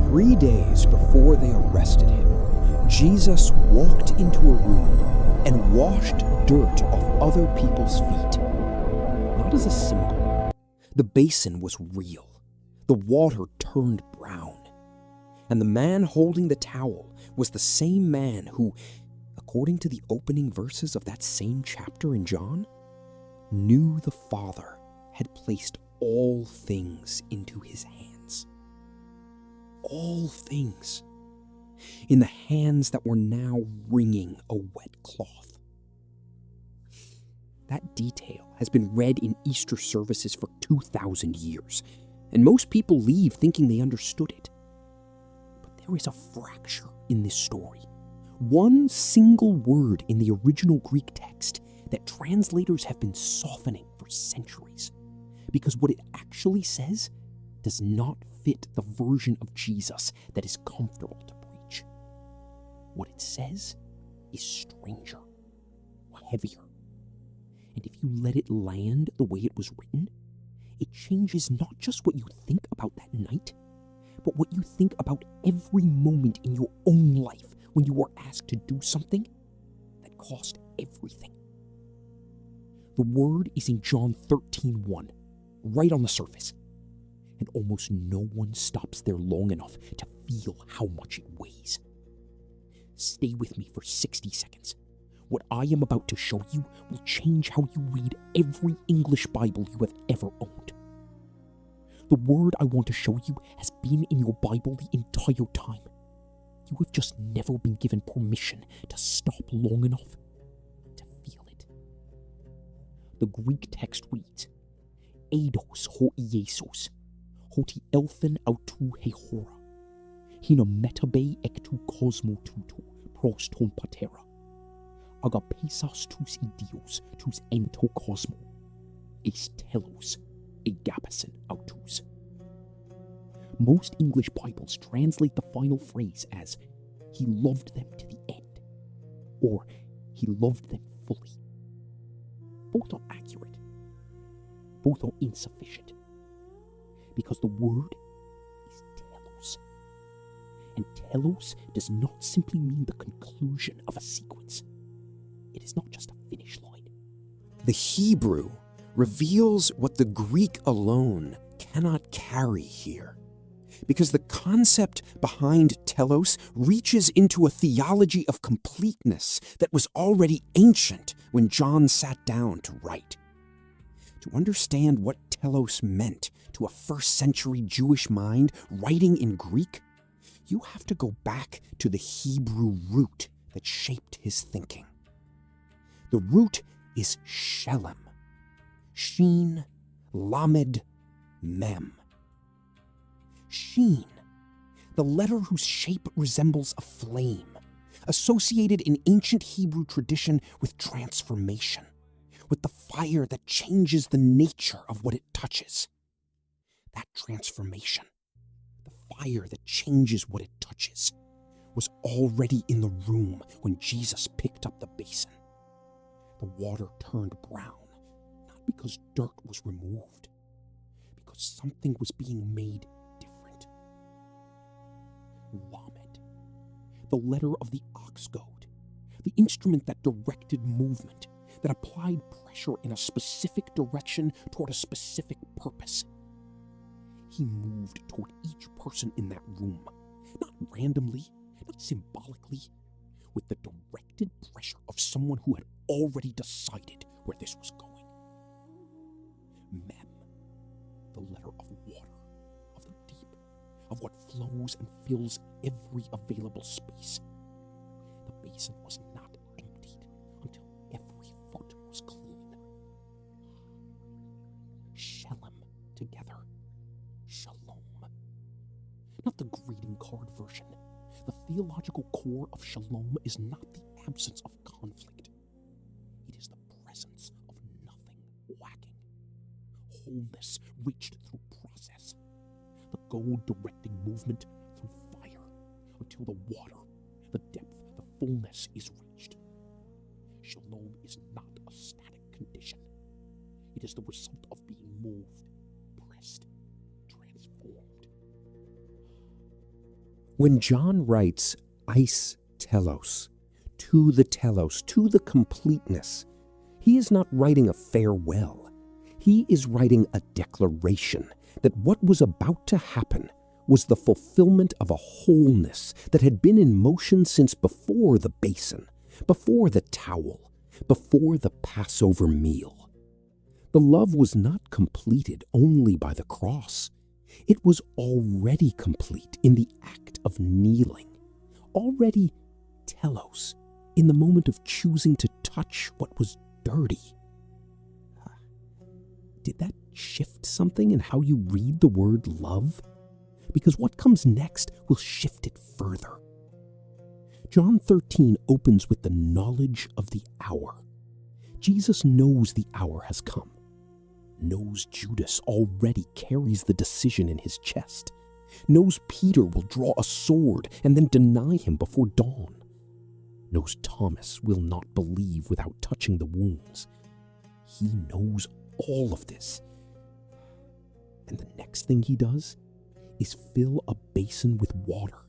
3 days before they arrested him, Jesus walked into a room and washed dirt off other people's feet. Not as a symbol. The basin was real. The water turned brown. And the man holding the towel was the same man who, according to the opening verses of that same chapter in John, knew the Father had placed all things into his hands. All things. In the hands that were now wringing a wet cloth. That detail has been read in Easter services for 2,000 years, and most people leave thinking they understood it. But there is a fracture in this story. One single word in the original Greek text that translators have been softening for centuries, because what it actually says does not fit the version of Jesus that is comfortable to preach. What it says is stranger, heavier. And if you let it land the way it was written, it changes not just what you think about that night, but what you think about every moment in your own life when you were asked to do something that cost everything. The word is in John 13:1, right on the surface, and almost no one stops there long enough to feel how much it weighs. Stay with me for 60 seconds. What I am about to show you will change how you read every English Bible you have ever owned. The word I want to show you has been in your Bible the entire time. You have just never been given permission to stop long enough to feel it. The Greek text reads, Eidos ho Iesus, hoti elfen autou hehora, hina metabe ektu cosmo tutu pros ton patera, agapesas tus idios tus ento cosmo, es telos agapasin autus. Most English Bibles translate the final phrase as, he loved them to the end, or he loved them fully. Both are accurate. Both are insufficient. Because the word is telos. And telos does not simply mean the conclusion of a sequence. It is not just a finish line. The Hebrew reveals what the Greek alone cannot carry here. Because the concept behind telos reaches into a theology of completeness that was already ancient when John sat down to write. To understand what telos meant to a first-century Jewish mind writing in Greek, you have to go back to the Hebrew root that shaped his thinking. The root is shelem, sheen, lamed, mem. Sheen, the letter whose shape resembles a flame, associated in ancient Hebrew tradition with transformation, with the fire that changes the nature of what it touches. That transformation, the fire that changes what it touches, was already in the room when Jesus picked up the basin. The water turned brown, not because dirt was removed, because something was being made different. Lamed, the letter of the ox goad, the instrument that directed movement, that applied pressure in a specific direction toward a specific purpose. He moved toward each person in that room, not randomly, not symbolically, with the directed pressure of someone who had already decided where this was going. Mem, the letter of water, of the deep, of what flows and fills every available space. The basin was not emptied until every foot was clean. Shelem, together. Shalom. Not the greeting card version. The theological core of shalom is not the absence of conflict. It is the presence of nothing lacking. Wholeness reached through process. The goad directing movement through fire until the water, the depth, the fullness is reached. Shalom is not a static condition. It is the result of being moved, pressed, transformed. When John writes eis telos, to the completeness, he is not writing a farewell. He is writing a declaration that what was about to happen was the fulfillment of a wholeness that had been in motion since before the basin, before the towel, before the Passover meal. The love was not completed only by the cross. It was already complete in the act of kneeling, already telos, in the moment of choosing to touch what was dirty. Did that shift something in how you read the word love? Because what comes next will shift it further. John 13 opens with the knowledge of the hour. Jesus knows the hour has come, knows Judas already carries the decision in his chest, knows Peter will draw a sword and then deny him before dawn, knows Thomas will not believe without touching the wounds. He knows all of this. And the next thing he does is fill a basin with water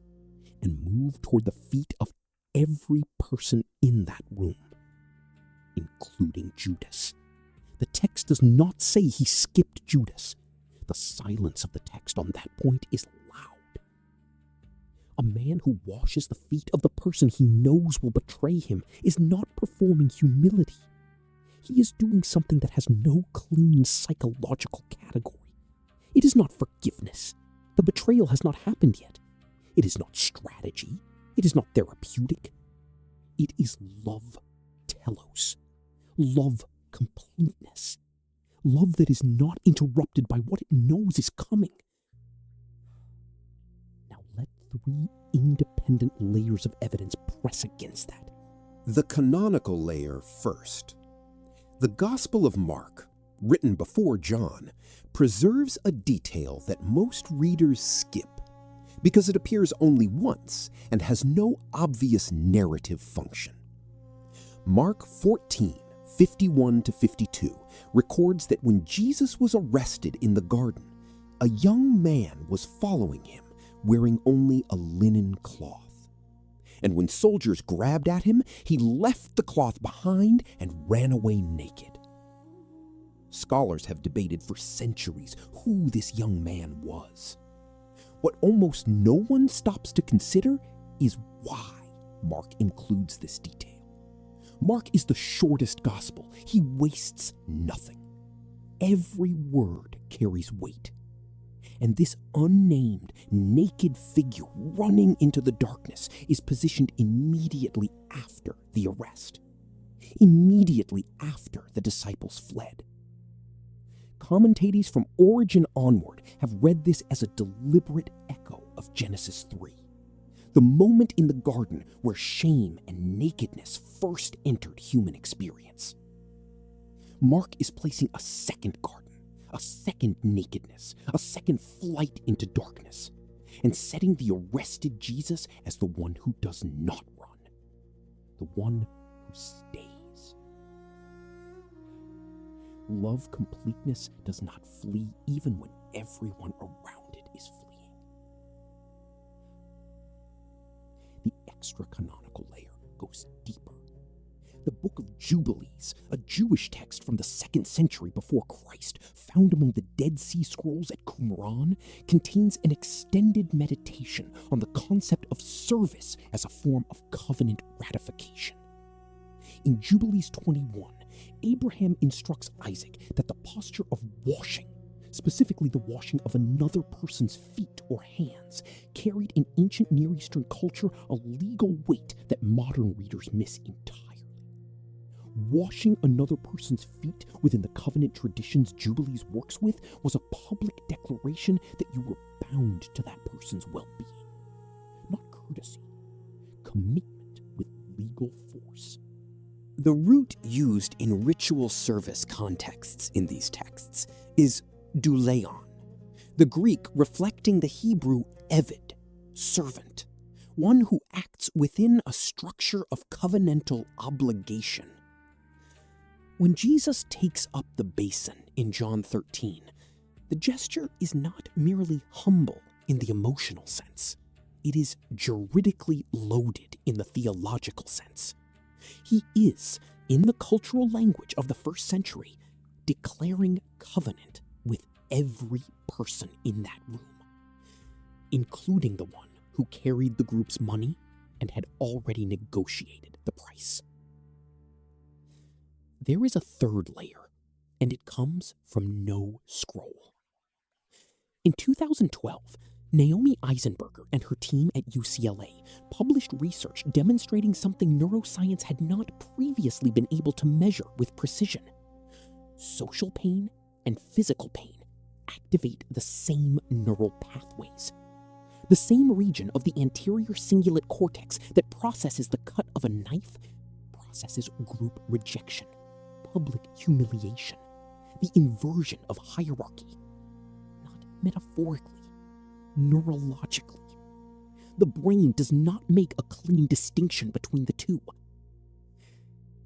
and move toward the feet of every person in that room, including Judas. The text does not say he skipped Judas. The silence of the text on that point is loud. A man who washes the feet of the person he knows will betray him is not performing humility. He is doing something that has no clean psychological category. It is not forgiveness. The betrayal has not happened yet. It is not strategy. It is not therapeutic. It is love telos. Love completeness. Love that is not interrupted by what it knows is coming. Now let 3 independent layers of evidence press against that. The canonical layer first. The Gospel of Mark, written before John, preserves a detail that most readers skip because it appears only once and has no obvious narrative function. Mark 14:51-52 records that when Jesus was arrested in the garden, a young man was following him wearing only a linen cloth. And when soldiers grabbed at him, he left the cloth behind and ran away naked. Scholars have debated for centuries who this young man was. What almost no one stops to consider is why Mark includes this detail. Mark is the shortest gospel. He wastes nothing. Every word carries weight. And this unnamed, naked figure running into the darkness is positioned immediately after the arrest, immediately after the disciples fled. Commentators from Origen onward have read this as a deliberate echo of Genesis 3, the moment in the garden where shame and nakedness first entered human experience. Mark is placing a second garden, a second nakedness, a second flight into darkness, and setting the arrested Jesus as the one who does not run, the one who stays. Love completeness does not flee even when everyone around it is fleeing. The extra-canonical layer goes deeper. The Book of Jubilees, a Jewish text from the 2nd century before Christ, found among the Dead Sea Scrolls at Qumran, contains an extended meditation on the concept of service as a form of covenant ratification. In Jubilees 21, Abraham instructs Isaac that the posture of washing, specifically the washing of another person's feet or hands, carried in ancient Near Eastern culture a legal weight that modern readers miss entirely. Washing another person's feet within the covenant traditions Jubilees works with was a public declaration that you were bound to that person's well-being. Not courtesy, commitment with legal force. The root used in ritual service contexts in these texts is douleion, the Greek reflecting the Hebrew eved, servant, one who acts within a structure of covenantal obligation. When Jesus takes up the basin in John 13, the gesture is not merely humble in the emotional sense. it is juridically loaded in the theological sense. He is, in the cultural language of the first century, declaring covenant with every person in that room, including the one who carried the group's money and had already negotiated the price. There is a third layer, and it comes from no scroll. In 2012, Naomi Eisenberger and her team at UCLA published research demonstrating something neuroscience had not previously been able to measure with precision. Social pain and physical pain activate the same neural pathways. The same region of the anterior cingulate cortex that processes the cut of a knife processes group rejection, public humiliation, the inversion of hierarchy, not metaphorically, neurologically. The brain does not make a clean distinction between the two.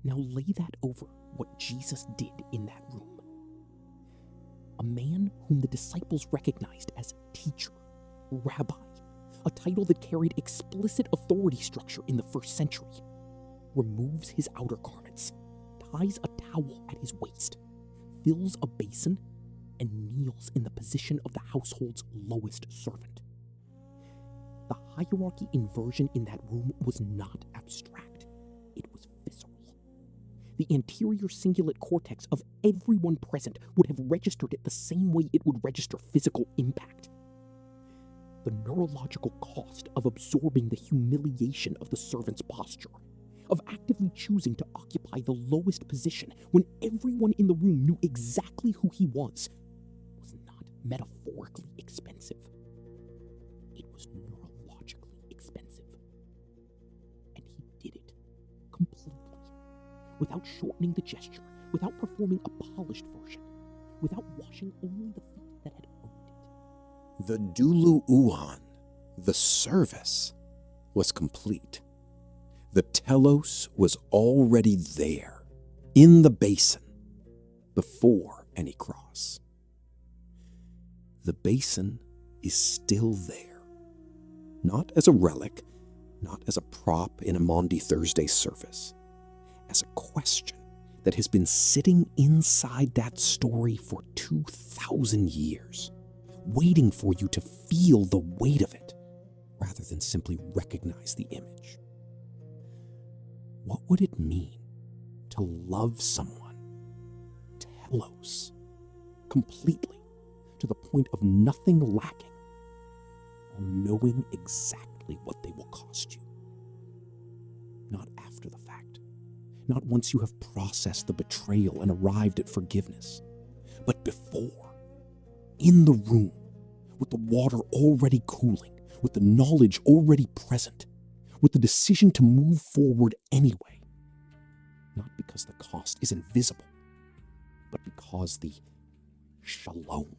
Now lay that over what Jesus did in that room. A man whom the disciples recognized as teacher, rabbi, a title that carried explicit authority structure in the first century, removes his outer garments, ties a towel at his waist, fills a basin, and kneels in the position of the household's lowest servant. The hierarchy inversion in that room was not abstract. It was visceral. The anterior cingulate cortex of everyone present would have registered it the same way it would register physical impact. The neurological cost of absorbing the humiliation of the servant's posture, of actively choosing to occupy the lowest position when everyone in the room knew exactly who he was not metaphorically expensive. It was neurologically expensive. And he did it completely, without shortening the gesture, without performing a polished version, without washing only the feet that had owned it. The Dulu Uan, the service, was complete. The telos was already there, in the basin, before any cross. The basin is still there, not as a relic, not as a prop in a Maundy Thursday service, as a question that has been sitting inside that story for 2,000 years, waiting for you to feel the weight of it, rather than simply recognize the image. What would it mean to love someone, telos, completely, to the point of nothing lacking, while knowing exactly what they will cost you? Not after the fact, not once you have processed the betrayal and arrived at forgiveness, but before, in the room, with the water already cooling, with the knowledge already present, with the decision to move forward anyway, not because the cost is invisible, but because the shalom,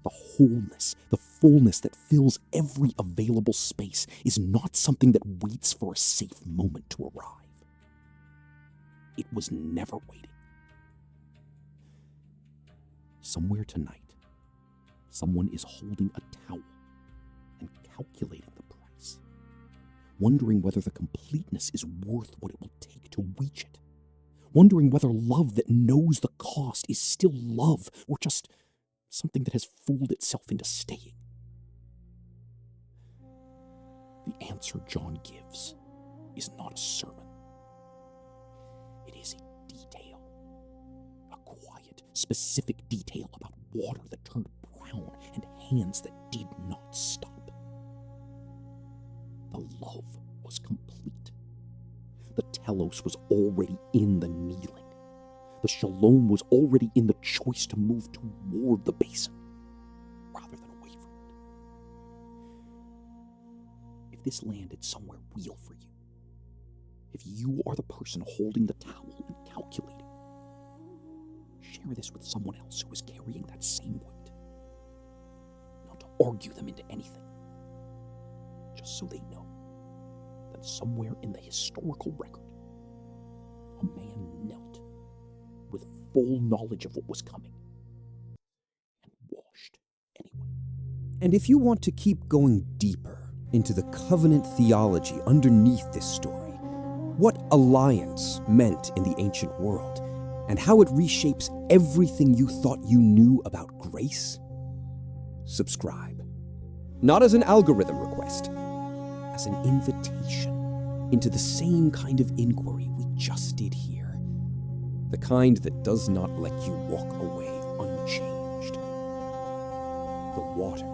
the wholeness, the fullness that fills every available space is not something that waits for a safe moment to arrive. It was never waiting. Somewhere tonight, someone is holding a towel and calculating the price, wondering whether the completeness is worth what it will take to reach it, wondering whether love that knows the cost is still love or just something that has fooled itself into staying. The answer John gives is not a sermon. It is a detail, a quiet, specific detail about water that turned brown and hands that did not stop. The love was complete. The telos was already in the kneeling. The shalom was already in the choice to move toward the basin, rather than away from it. If this landed somewhere real for you, if you are the person holding the towel and calculating, share this with someone else who is carrying that same weight. Not to argue them into anything, just so they know that somewhere in the historical record, a man knelt with full knowledge of what was coming and washed anyway. And if you want to keep going deeper into the covenant theology underneath this story, what alliance meant in the ancient world, and how it reshapes everything you thought you knew about grace? Subscribe. Not as an algorithm request, as an invitation into the same kind of inquiry we just did here. The kind that does not let you walk away unchanged. The water